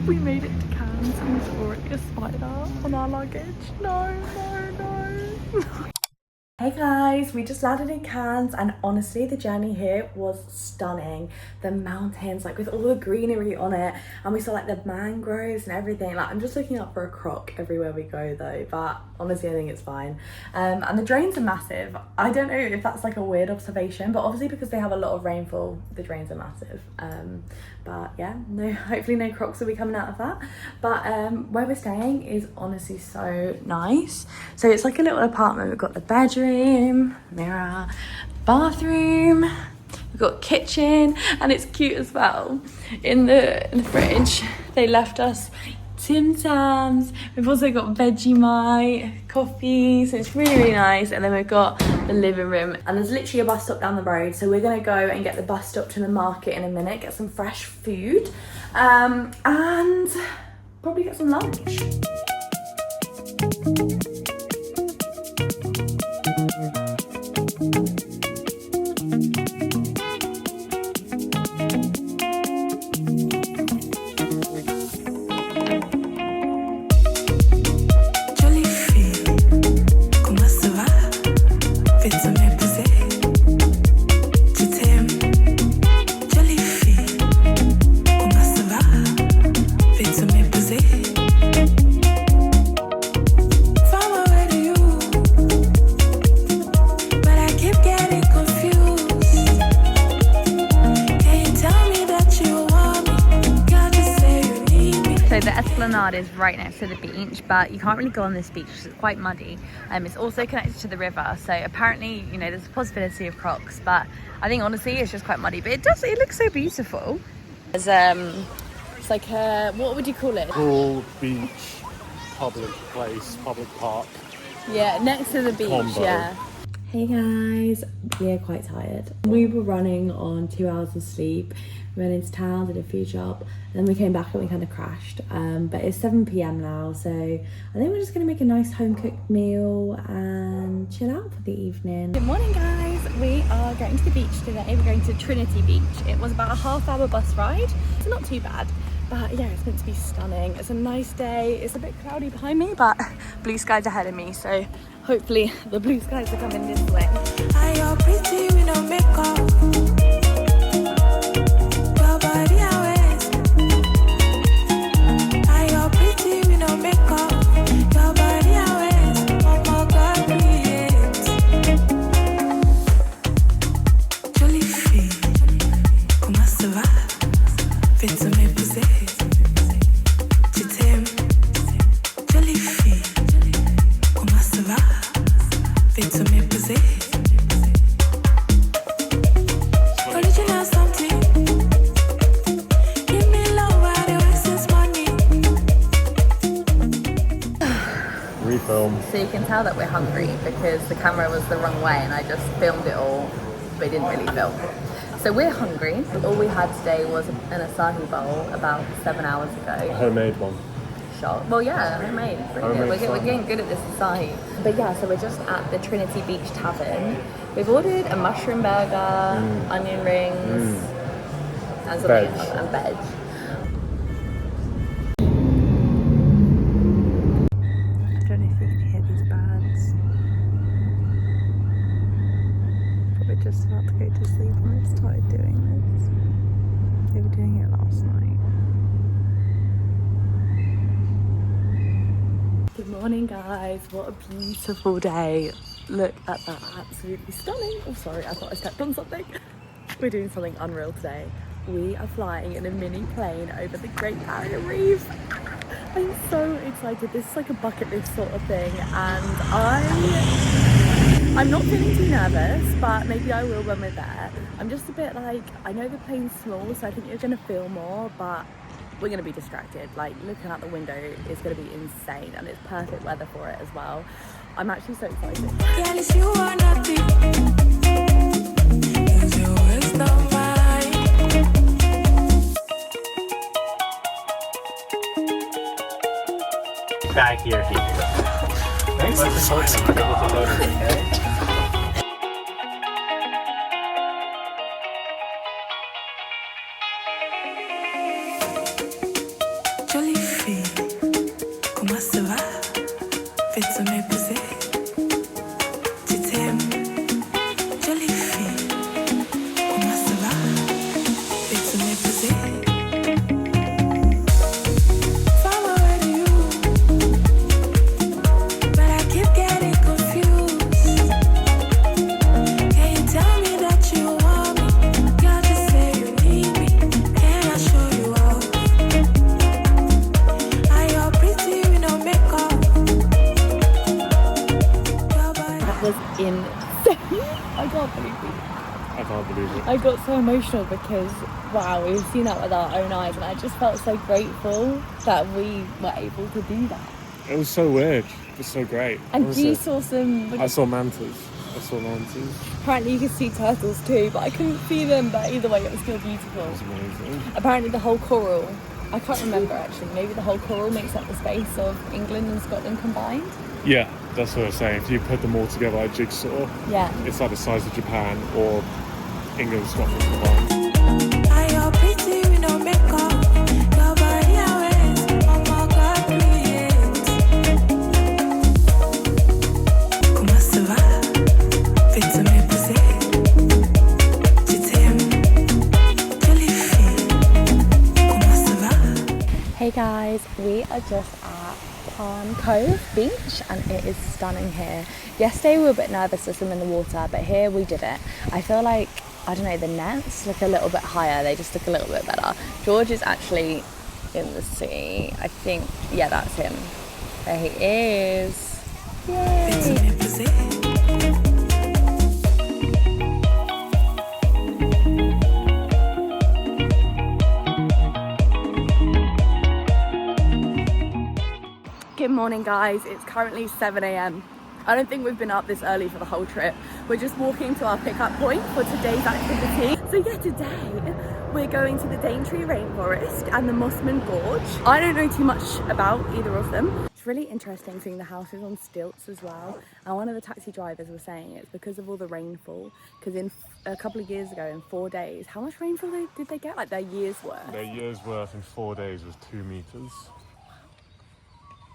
We made it to Cairns and there's already a spider on our luggage. No. Hey guys, we just landed in Cairns and honestly the journey here was stunning. The mountains, like with all the greenery on it, and we saw like the mangroves and everything. Like I'm just looking up for a croc everywhere we go though, but honestly I think it's fine. And the drains are massive. I don't know if that's like a weird observation, but obviously because they have a lot of rainfall, the drains are massive. But yeah, no, hopefully no crocs will be coming out of that. But where we're staying is honestly so nice. So it's like a little apartment. We've got the bedroom, mirror, bathroom, we've got kitchen, and it's cute as well. In the fridge, they left us Tim Tams. We've also got Vegemite, coffee, so it's really nice. And then we've got the living room, and there's literally a bus stop down the road, so we're gonna go and get the bus stop to the market in a minute, get some fresh food, and probably get some lunch. Is right next to the beach, but you can't really go on this beach because it's quite muddy. It's also connected to the river, so apparently, you know, there's a possibility of crocs, but I think honestly it's just quite muddy, but it looks so beautiful. There's it's like a, what would you call it? Cool beach, public place, public park. Yeah, next to the beach. Combo. Yeah. Hey guys, we're quite tired. We were running on 2 hours of sleep. We went into town, did a food shop, and then we came back and we kind of crashed. But it's 7 p.m. now, so I think we're just gonna make a nice home cooked meal and chill out for the evening. Good morning guys, we are going to the beach today. We're going to Trinity Beach. It was about a half-hour bus ride, so not too bad. But yeah, it's meant to be stunning. It's a nice day. It's a bit cloudy behind me, but blue skies ahead of me, so hopefully the blue skies are coming this way. You're pretty with no makeup. So you can tell that we're hungry because the camera was the wrong way and I just filmed it all, but it didn't really film. So we're hungry. All we had today was an acai bowl about 7 hours ago. A homemade one. Shot. Well, yeah, homemade. We're getting good at this acai. But yeah, so we're just at the Trinity Beach Tavern. We've ordered a mushroom burger, onion rings, and something else, and veg. Just about to go to sleep when they started doing this. They were doing it last night. Good morning guys, what a beautiful day. Look at that, absolutely stunning. Oh sorry, I thought I stepped on something. We're doing something unreal today. We are flying in a mini plane over the Great Barrier Reef. I'm so excited. This is like a bucket list sort of thing, and I'm not feeling too nervous, but maybe I will when we're there. I'm just a bit like, I know the plane's small, so I think you're gonna feel more, but we're gonna be distracted. Like looking out the window is gonna be insane, and it's perfect weather for it as well. I'm actually so excited. Back here. Thanks for the Jolie fille, comment ça va? Fais-tu m'épouser? Tu t'aimes? Jolie fille, comment ça va? Fais-tu m'épouser? Follow you, but I keep getting confused. Can you tell me that you want me? Girl, just say you need me. Can I show you out? Are you pretty with no makeup? That was insane. I can't believe it. I can't believe it. I got so emotional because, wow, we've seen that with our own eyes, and I just felt so grateful that we were able to do that. It was so weird. It was so great. And Honestly. you saw some... I saw mantas. Apparently you could see turtles too, but I couldn't see them, but either way it was still beautiful. It was amazing. Apparently the whole coral, I can't remember actually, maybe the whole coral makes up the space of England and Scotland combined. Yeah, that's what I was saying. If you put them all together like jigsaw, Yeah. it's like the size of Japan or England and Scotland combined. Are you pretty with no makeup? Your body always, oh my God, create. Comment ça va? Fais-tu m'épouser? Tu t'aimes? Jolie fille, comment ça va? Hey guys, we are just at Palm Cove Beach and it is stunning here. Yesterday we were a bit nervous to swim in the water, but here we did it. I feel like, I don't know, the nets look a little bit higher, they just look a little bit better. George is actually in the sea, I think, yeah, that's him. There he is. Fais-tu Yay! m'épouser? Good morning guys, it's currently 7 a.m. I don't think we've been up this early for the whole trip. We're just walking to our pickup point for today's activity. So yeah, today we're going to the Daintree Rainforest and the Mossman Gorge. I don't know too much about either of them. It's really interesting seeing the houses on stilts as well. And one of the taxi drivers was saying it's because of all the rainfall. Because in a couple of years ago, in 4 days, how much rainfall did they get? Like their year's worth. Their year's worth in 4 days was 2 meters.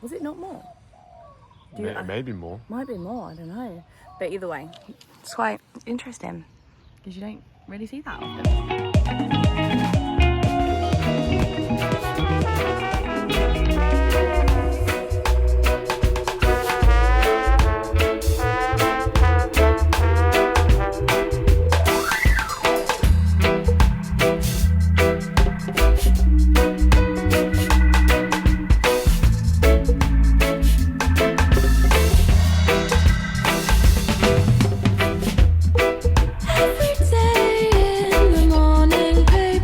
Was it not more? Maybe more. Might be more, I don't know. But either way, it's quite interesting because you don't really see that often. Every day in the morning, baby.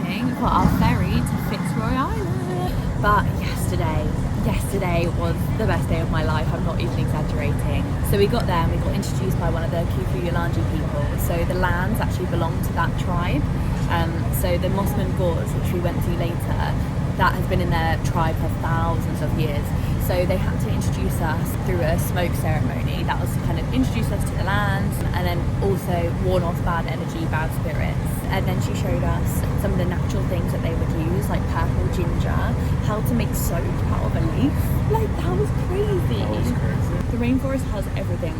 waiting for our ferry to Fitzroy Island. But yesterday was the best day of my life. I'm not even exaggerating. So we got there and we got introduced by one of the Kufu-Yalanji people. So the lands actually belong to that tribe. So the Mossman Gorge, which we went to later, that has been in their tribe for thousands of years. So they had to introduce us through a smoke ceremony that was kind of introduce us to the lands, and then also warn off bad energy, bad spirits. And then she showed us some of the natural things that they would use, like purple ginger, how to make soap out of a leaf. Like, that was crazy. The rainforest has everything.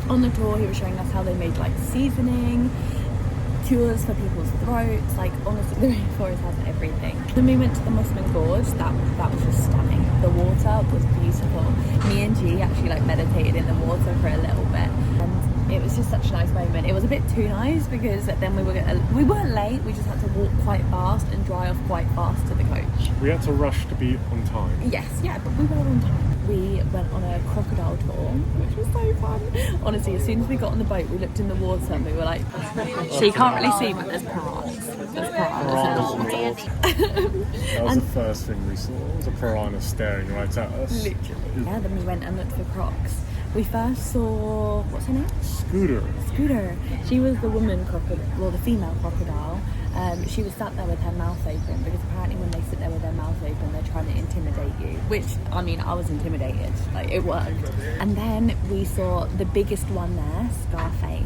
On the tour, he was showing us how they made like seasoning, cures for people's throats. Like, honestly, the rainforest has everything. Then we went to the Mossman Gorge. That was just stunning. The water was beautiful. Me and G actually like meditated in the water for a little bit, and it was just such a nice moment. It was a bit too nice because then we weren't late. We just had to walk quite fast and dry off quite fast to the coach. We had to rush to be on time. Yes, yeah, but we were on time. We went on a crocodile tour, which was so fun. Honestly, as soon as we got on the boat, we looked in the water and we were like, so you can't really see, but there's piranhas. There's piranhas in the water. That was the first thing we saw. It was a piranha staring right at us. Literally. Yeah, then we went and looked for crocs. We first saw, what's her name? Scooter. She was the woman crocodile, well, the female crocodile. She was sat there with her mouth open because apparently when they sit there with their mouth open, they're trying to intimidate you. Which, I mean, I was intimidated. Like, it worked. And then we saw the biggest one there, Scarface.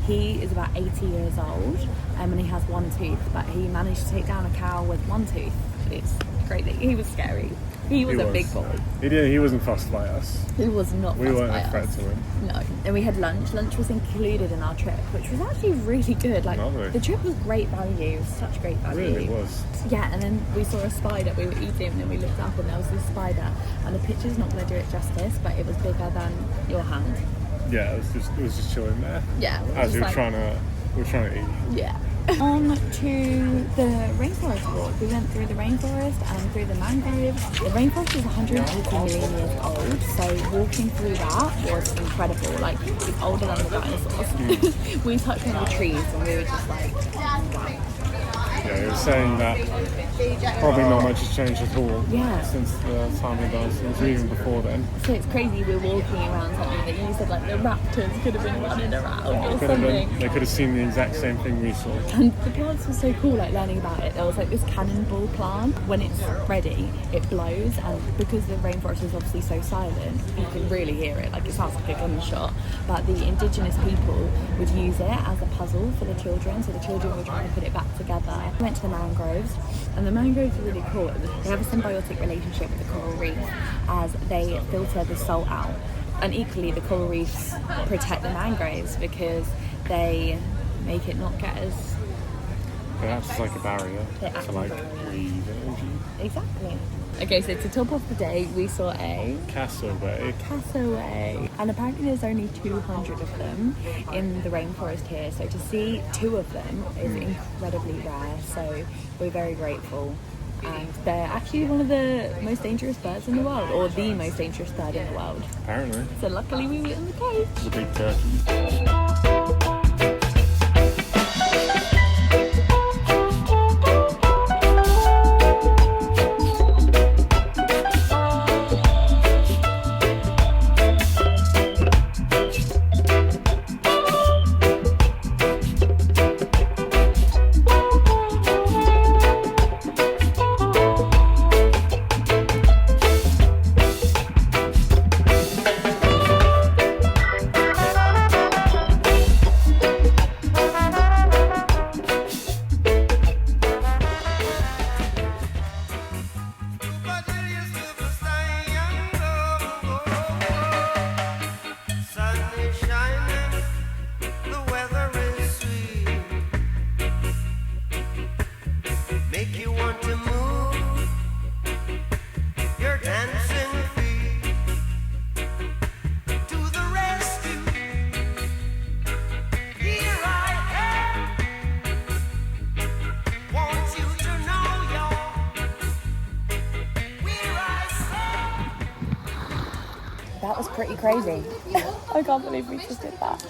He is about 80 years old, and he has one tooth, but he managed to take down a cow with one tooth. It's crazy. He was scary. He was a big boy. He wasn't fussed by us. He was not fussed by us. We weren't a threat to him. No. Then we had lunch. Lunch was included in our trip, which was actually really good. Like, lovely. The trip was great value. It was such great value. It really was. Yeah, and then we saw a spider. We were eating, and then we looked up, and there was this spider. And the picture's not going to do it justice, but it was bigger than your hand. Yeah, it was just chilling there. Yeah. As we were trying to eat. Yeah. On to the rainforest walk. We went through the rainforest and through the mangroves. The rainforest is 180 million years old, so walking through that was incredible. Like, it's older than the dinosaurs. We touched on the trees and we were just like, wow. Yeah, he was saying that probably not much has changed at all since the time of dinosaurs, or even before then. So it's crazy we're walking around something that you said, like the raptors could have been running around or something. They could have seen the exact same thing we saw. And the plants were so cool, like learning about it. There was like this cannonball plant. When it's ready, it blows, and because the rainforest is obviously so silent, you can really hear it. Like, it sounds like a gunshot. But the indigenous people would use it as a puzzle for the children, so the children were trying to put it back together. We went to the mangroves, and the mangroves are really cool. They have a symbiotic relationship with the coral reef as they filter the salt out. And equally, the coral reefs protect the mangroves because they make it not get as... It acts like a barrier to like breathe energy. Exactly. Okay, so to top off the day, we saw a cassowary. And apparently there's only 200 of them in the rainforest here. So to see 2 of them is incredibly rare. So we're very grateful. And they're actually one of the most dangerous birds in the world, or the most dangerous bird in the world. Apparently. So luckily we were in the coach. The big turkey. That was pretty crazy. I can't believe we just did that.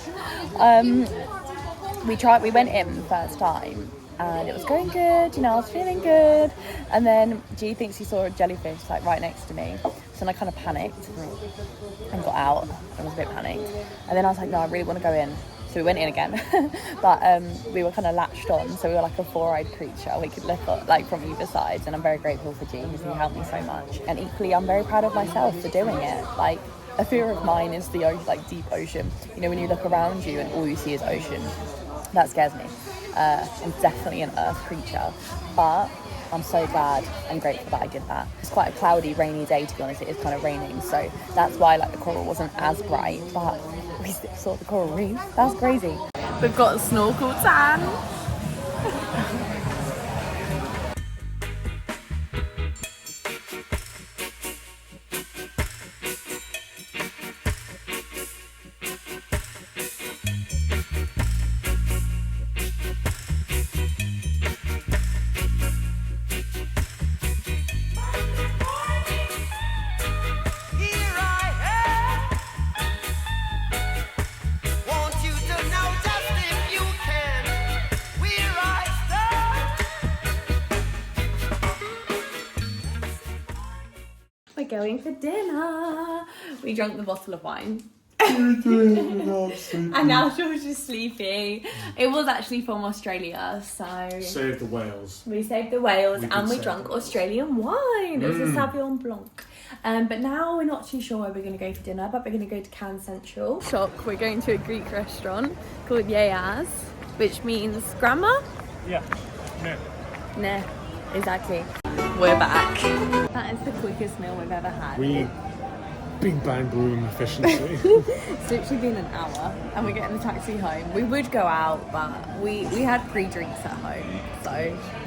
We went in the first time, and it was going good, you know, I was feeling good. And then G thinks he saw a jellyfish like right next to me. So then I kind of panicked and got out. I was a bit panicked. And then I was like, no, I really want to go in. So we went in again. But we were kind of latched on. So we were like a four-eyed creature. We could look at, like from either side. And I'm very grateful for G because he helped me so much. And equally, I'm very proud of myself for doing it. Like, a fear of mine is the like deep ocean. You know, when you look around you and all you see is ocean, that scares me. I'm definitely an earth creature, but I'm so glad and grateful that I did that. It's quite a cloudy, rainy day, to be honest. It is kind of raining, so that's why like the coral wasn't as bright, but we still saw the coral reef. That's crazy. We've got a snorkel tan. We're going for dinner. We drank the bottle of wine. And now George is sleepy. It was actually from Australia, so... Save the whales. We saved the whales and we drank Australian wine. It was a Sauvignon Blanc. But now we're not too sure where we're going to go for dinner, but we're going to go to Cairns Central. Shock, we're going to a Greek restaurant called Yayaz, which means grandma? Yeah. No. Nah, exactly. We're back. That is the quickest meal we've ever had. We bing bang boom efficiency. It's literally been an hour and we're getting the taxi home. We would go out, but we had pre-drinks at home, so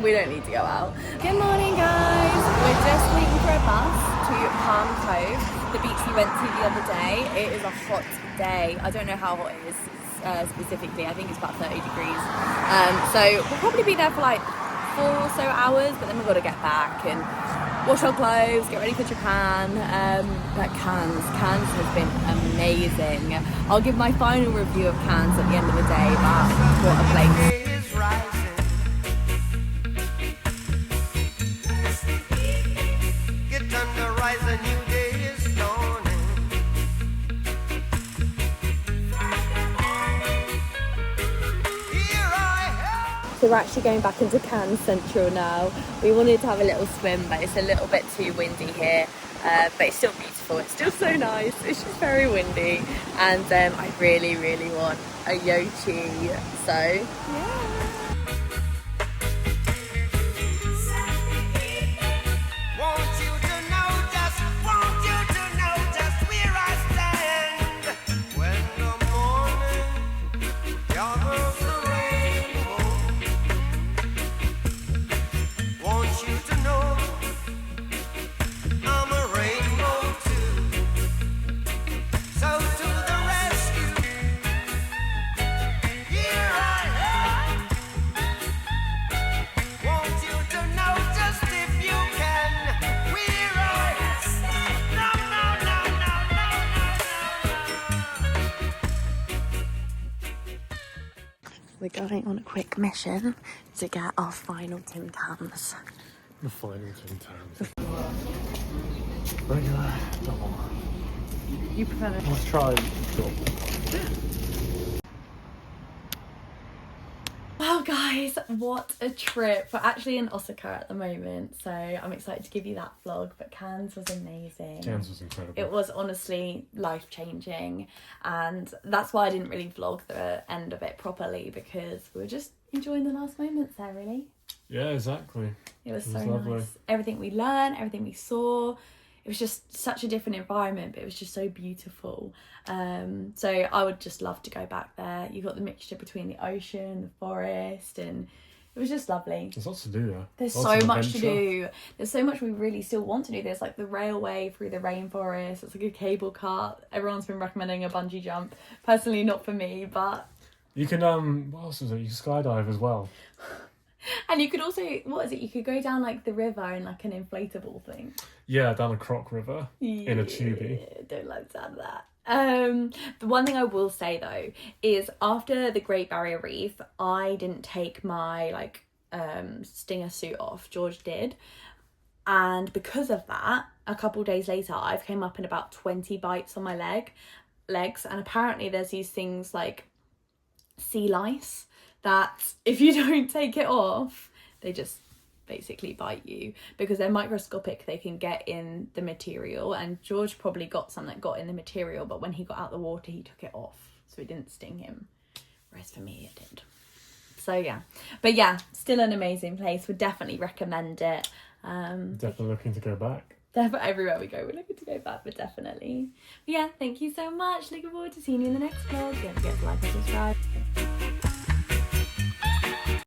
we don't need to go out. Good morning, guys. We're just waiting for a bus to Palm Cove, the beach we went to the other day. It is a hot day. I don't know how hot it is specifically. I think it's about 30 degrees. So we'll probably be there for like 4 or so hours, but then we've got to get back and wash our clothes, get ready for Japan. But Cairns has been amazing. I'll give my final review of Cairns at the end of the day, but what a place. So we're actually going back into Cairns Central now. We wanted to have a little swim, but it's a little bit too windy here. But it's still beautiful. It's still so nice. It's just very windy. And I really, really want a yochi. So, yeah. We're going on a quick mission to get our final Tim Tams. The final Tim Tams. Regular double. You prefer it? Let's try double. Wow, guys, what a trip. We're actually in Osaka at the moment, so I'm excited to give you that vlog, but Cairns was amazing. Cairns was incredible. It was honestly life-changing, and that's why I didn't really vlog the end of it properly, because we were just enjoying the last moments there, really. Yeah, exactly. It was so lovely. nice. Everything we learned, everything we saw, it was just such a different environment, but it was just so beautiful. So I would just love to go back there. You got the mixture between the ocean, the forest, and it was just lovely. There's lots to do there. There's so much to do. There's so much we really still want to do. There's like the railway through the rainforest. It's like a cable car. Everyone's been recommending a bungee jump. Personally, not for me, but... You can, what else is it? You can skydive as well. And you could also, what is it? You could go down like the river in like an inflatable thing. Yeah, down a croc river in a tubie. Don't like to add that. The one thing I will say though is after the Great Barrier Reef, I didn't take my like stinger suit off. George did. And because of that, a couple days later, I've came up in about 20 bites on my legs. And apparently there's these things like sea lice that if you don't take it off, they just basically bite you because they're microscopic. They can get in the material, and George probably got some that got in the material, but when he got out the water, he took it off, so it didn't sting him. Whereas for me, it did. So yeah, but yeah, still an amazing place. Would definitely recommend it. Definitely looking to go back. Definitely everywhere we go, we're looking to go back, but definitely. But yeah, thank you so much. Looking forward to seeing you in the next vlog. Don't forget to like and subscribe.